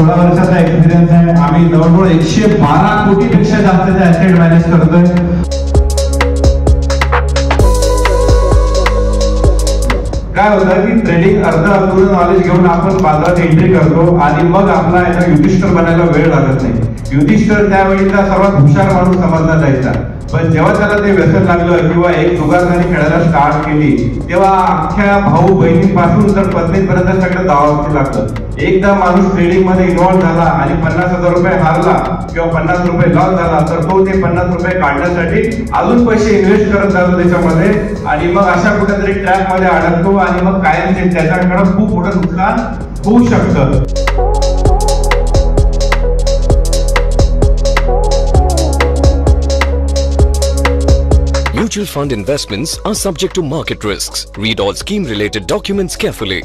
16 वर्षाचा एक्सपिरियन्स आहे. आम्ही जवळजवळ 112 कोटीपेक्षा जास्तचे ऍसेट मॅनेज करतोय. काय होतं की ट्रेडिंग अपूर्ण नॉलेज घेऊन आपण बाजारात एंट्री करतो आणि मग आपला युधिष्ठिर बनायला वेळ लागत नाही. युधिष्ठिर त्यावेळीचा सर्वात हुशार माणूस समजला जायचा, पण जेव्हा त्याला ते व्यसन लागलं किंवा एक जुगारदारी खेळायला स्टार्ट केली तेव्हा अख्ख्या भाऊ बहिणीपासून तर पत्नीपर्यंत सगळं दावावं लागलं. एकदा माणूस ट्रेडिंग मध्ये इन्व्हॉल्व झाला आणि 50,000 रुपये हारला किंवा 50 रुपये लॉस झाला तर तो ते 50 रुपये काढण्यासाठी अजून पैसे इन्व्हेस्ट करत जातो त्याच्यामध्ये आणि मग अशा कुठेतरी ट्रॅप मध्ये अडकतो आणि मग कायमचे त्याच्याकडे खूप मोठं नुकसान होऊ शकतं. Mutual fund investments are subject to market risks. Read all scheme-related documents carefully.